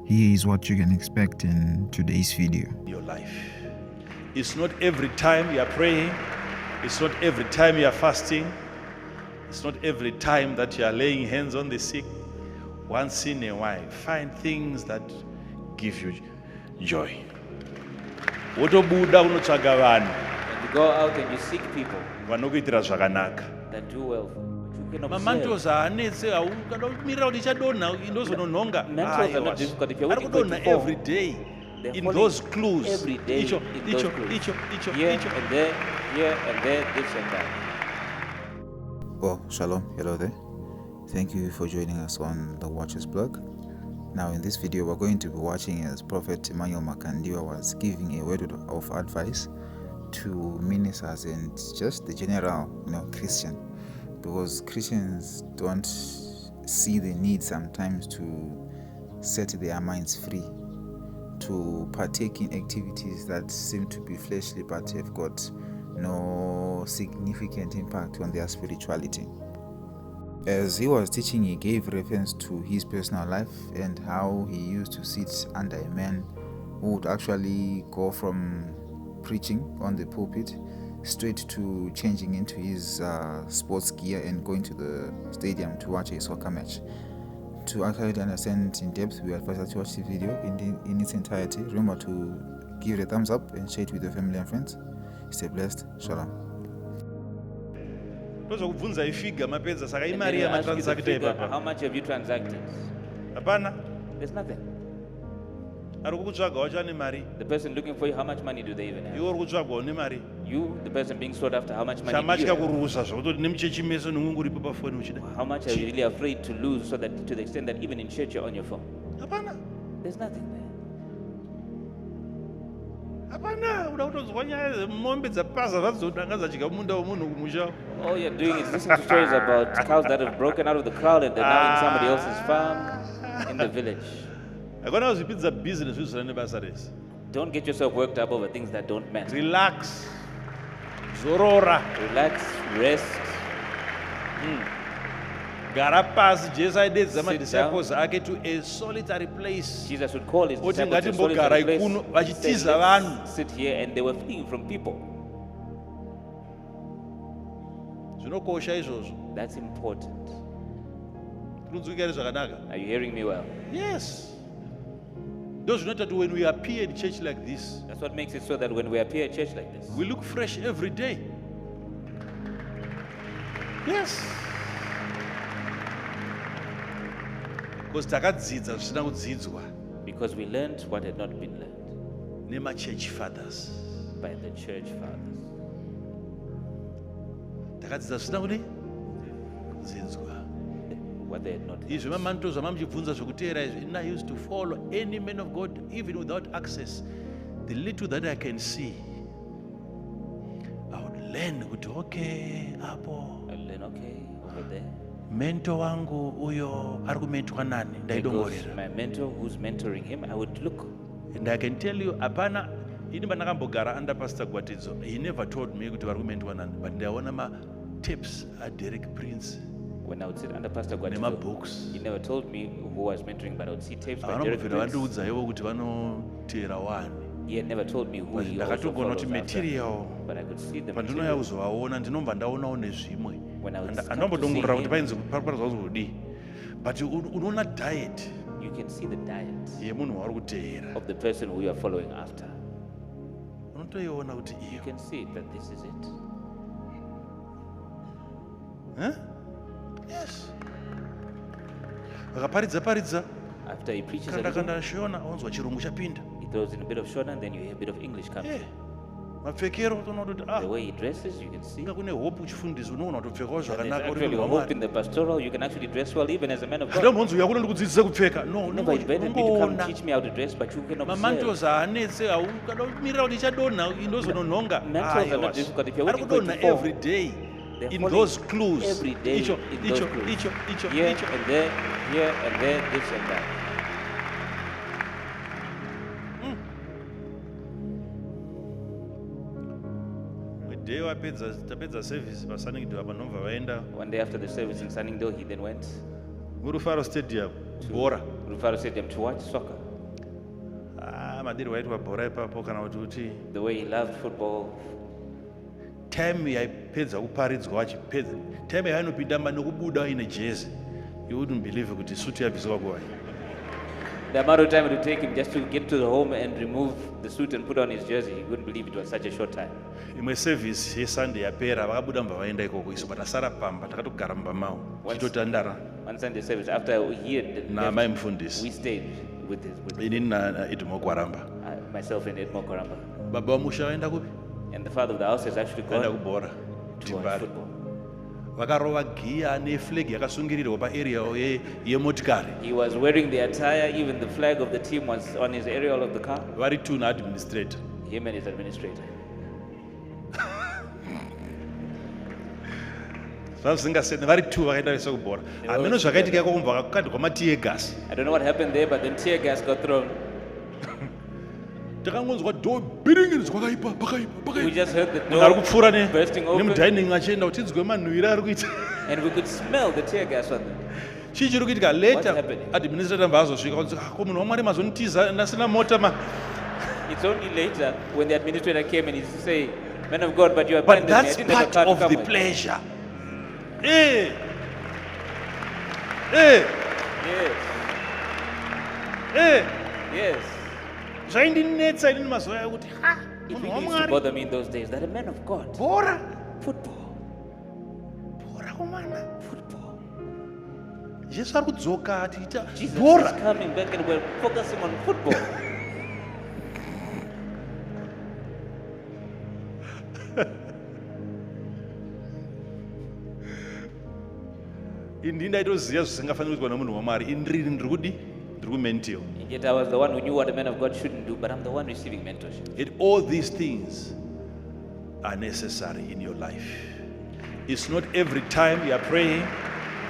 Here is what you can expect in today's video. Your life. It's not every time you are praying. It's not every time you are fasting. It's not every time that you are laying hands on the sick. Once in a while, find things that give you joy. Wotobuda unotsvaga vanhu And you go out and you seek people vanokuitira zvakanaka. that do well for you. But you can observe. Mamantozi haanetse kana kumirira kuti ichadonha indozononhonga. Mentors are not difficult. If you're Ari waiting kudonha 24, every day they're in falling those clues. every day Icho, in those icho, clues. icho, Here icho. and there, here and there, this and that. Well, shalom, hello there. Thank you for joining us on the Watchers blog. Now in this video we're going to be watching as Prophet Emmanuel Makandiwa was giving a word of advice to ministers and just the general Christian, because Christians don't see the need sometimes to set their minds free to partake in activities that seem to be fleshly but have got no significant impact on their spirituality. As he was teaching, he gave reference to his personal life and how he used to sit under a man who would actually go from preaching on the pulpit straight to changing into his sports gear and going to the stadium to watch a soccer match. To actually understand in depth, we advise that you watch the video in its entirety. Remember to give it a thumbs up and share it with your family and friends. Stay blessed. Shalom. Ndozokubvunza ifiga mapedza saka And imari then you ask you the yamatransacta figure, ipapa. how much have you transacted? Hapana, There's nothing. ari kukutsvaga wacho ane mari. The person looking for you, how much money do they even have? Iwe uri kutsvagwa une mari. You, the person being sought after, how much money do you Chamatya have? kurusa zvokutoti nemuchechi meso nemwe uripo pafoni uchida. How much are you really afraid to lose, so that to the extent that even in church you're on your phone? Hapana. There's nothing there. Hapana, uda kutonzwa nyaya dzemombe dzapaza zvadzodanga dzachika munda womunhu kumusha. All you're doing is listening to stories about cows that have broken out of the crowd and they're now in somebody else's farm in the village. Hakuna kuzvipidza business zvisina nebasa rese. Don't get yourself worked up over things that don't matter. Relax. Zorora. Relax, rest, Gara pasi, Jesu aidedza Sit madisciples ake to a solitary place. Jesus would call his Oti disciples to a ngatimbogara solitary place. ikuno Say, vachitiza "Let's vanhu. sit here," and they were fleeing from people. Zvinokosha izvozvo. That's important. Tinonzwika here zvakanaka. Are you hearing me well? Yes. Those who know that when we appear in church like this, That's what makes it so that when we appear at church like this, we look fresh every day. Yes. Because takadzidza zvisina kudzidzwa because we learned what had not been learned nema-church fathers. by the church fathers. Takadzidza zvisina kudi kudzidzwa. What they had not learned. Izvi mamanto zvamamuchibvunza zvekuteera izvi, and I used to follow any man of God even without access. The little that I can see, I would learn kuti okay, apo I learned, okay, over there. mento wangu uyo ari kumentwa nani There goes ndaidongorera. my mentor who's mentoring him. I would look. And I can tell you, hapana, ini pandakambogara under Pastor Gwatidzo, he never told me kuti vari kumentwa nani, but ndaiona ma-tapes aDerek Prince When I would sit under Pastor Gwatidzo, nema-books. he never told me who was mentoring, but I would see tapes by Derek Vanobvira Prince. vandiudza ivo kuti vanoteera wani. He had never told me who But he also ndakatogona follows kuti after. material But I could see the pandinouya material. kuzovaona ndinomba ndaonawo nezvimwe. When I would come to Andombodongorera see kuti him, painzi parikuratidza kuti kudii. But unoona diet you can see the diet yemunhu wauri kuteera. of the person who you are following after. Unotoiona kuti You iyo. can see that this is it. Huh? Yes. Vakaparidza After he preaches a kanda little, kanda shona onzwa chirungu chapinda. he throws in a bit of Shona and then you hear a bit of English come. Eh. Mapfekero unoona kuti The way he dresses, you can see. inga kune hope uchifundisa unoona kutopfekawo There's zvakanaka uri actually munhu a hope waMwari. in the pastoral. You can actually dress well even as a man of God. Handambonzi uya kuno ndikudzidzisa kupfeka. No, You never invited me to come unongoona. teach me how to dress, but you can observe. Mamantos haanetse kada kumirira kuti ichadonha indozononhonga. Mantles are not difficult. If you're Ari waiting for kudonha it to fall, every day they're in falling those clues. every day Icho, in those icho, clues. icho, icho, Here icho. and there, here and there, this and that. Day tapedza service pasaningidwa apa nomva vaenda One day after the service in Sunningdale, he then went murufaro stadium bhora to Rufaro Stadium to watch soccer. madiri waitwa bhora ipapo kana kuti the way he loved football. time yaipedza kuparidzwa achipedza time yainopinda nekubuda ine jezi, you wouldn't believe kuti suti yabviswa kuwai. The amount of time it would take him just to get to the home and remove the suit and put on his jersey, he wouldn't believe it was such a short time. Imwe service yesunday yapera vakabuda mbva vaenda ikoko, isu patasara pamba takatogara mumba mavo tichitotandara One Sunday service, after he had namai left, mufundisi we stayed with inini naedmo kwaramba. myself and Edmo Koramba. Baba vamusha vaenda kupi? And the father of the house has actually Vaenda gone kubhora to watch timbari. football. Vakarova giya neflag yakasungirirwa paarea yemotikari. He was wearing the attire, even the flag of the team was on his aerial of the car, Vari two naadministrator. him and his administrator. Zvazvingasiyana vari two vakaenda vese kubhora. Hameno zvakaitika ikoko kubva kakadwa matiye gas. I don't know what happened there, but then tear gas got thrown. Takangonzwa door beating zvakaipa pakaipa We pakaipa. just heard the Munhu ari door kupfuura bursting open, nemudining achienda kuti tinzwe manhuwira ari kuita. and we could smell the tear gas on them. Chii chiri kuitika What's later happening? administrator mbva azosvika kuti ko munhu wamwari mazonitiza ndasina mota ma. It's only later when the administrator came and he said, "Man of God, but you But abandoned me. I that's didn't have a part car to of come the with." pleasure. Yes. Yes. Zvaindinetsa inini mazuva aya kuti It munhu really used to wamwari bother me in those days that a man of God, bhora football, bhora komana. football. Jesu ari kudzoka atiita Jesus bhora. is coming back and we're focusing on football. Ini ndaitoziva zvisingafaniri kuitwa nemunhu wamwari. Indiri ndiri kudi ndiri kumental. And yet I was the one who knew what a man of God shouldn't do, but I'm the one receiving mentorship. Yet all these things are necessary in your life. It's not every time you are praying.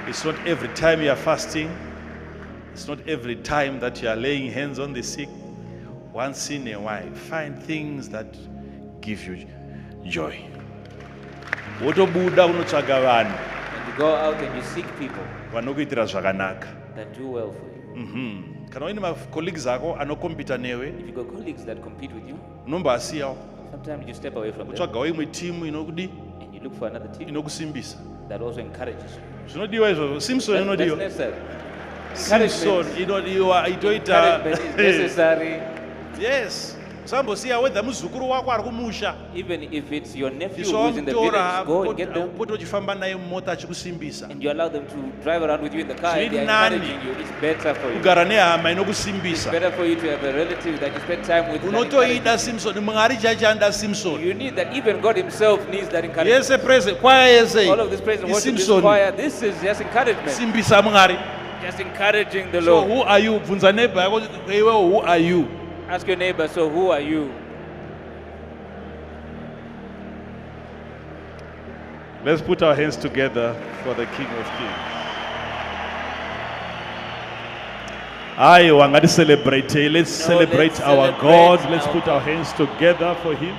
It's not every time you are fasting. It's not every time that you are laying hands on the sick. Once in a while, find things that give you joy. Wotobuda unotsvaga vanhu And you go out and you seek people vanokuitira zvakanaka. that do well for you. Kana uine macolleagues ako anokompita newe, If you got colleagues that compete with you, unombaasiyawo sometimes you step away from them utsvagawo imwe timu inokudi and you look for another team inokusimbisa. that also encourages you. Zvinodiwa izvozvo. Simpson That's inodiwa. necessary. Simpson Encouragement. inodiwa itoita. Encouragement is necessary, Yes. Usambosiya wedha muzukuru wako ari kumusha. even if it's your nephew Isu who's in the village. wamutora Go and get them, pote uchifamba naye mumota achikusimbisa. and you allow them to drive around with you in the car, and Zviri they're nani encouraging you. It's better for you. kugara nehama It's inokusimbisa. better for you to have a relative that you spend time with. that Unotoida encourages Simpson. Mwari chachanda Simpson. you. You need that. Even God Himself needs that encouragement. Yese praise kwaya yese. All of this praise and worship, this Simpson. choir, this is just encouragement. Simbisa Mwari. Just encouraging the So Lord. who are you? Bvunza neighbor yako iwe who are you? Ask your neighbor, so who are you? Let's put our hands together for the King of Kings. Aye, wangati celebrate. Let's celebrate our celebrate God. Let's our put our hands together for Him.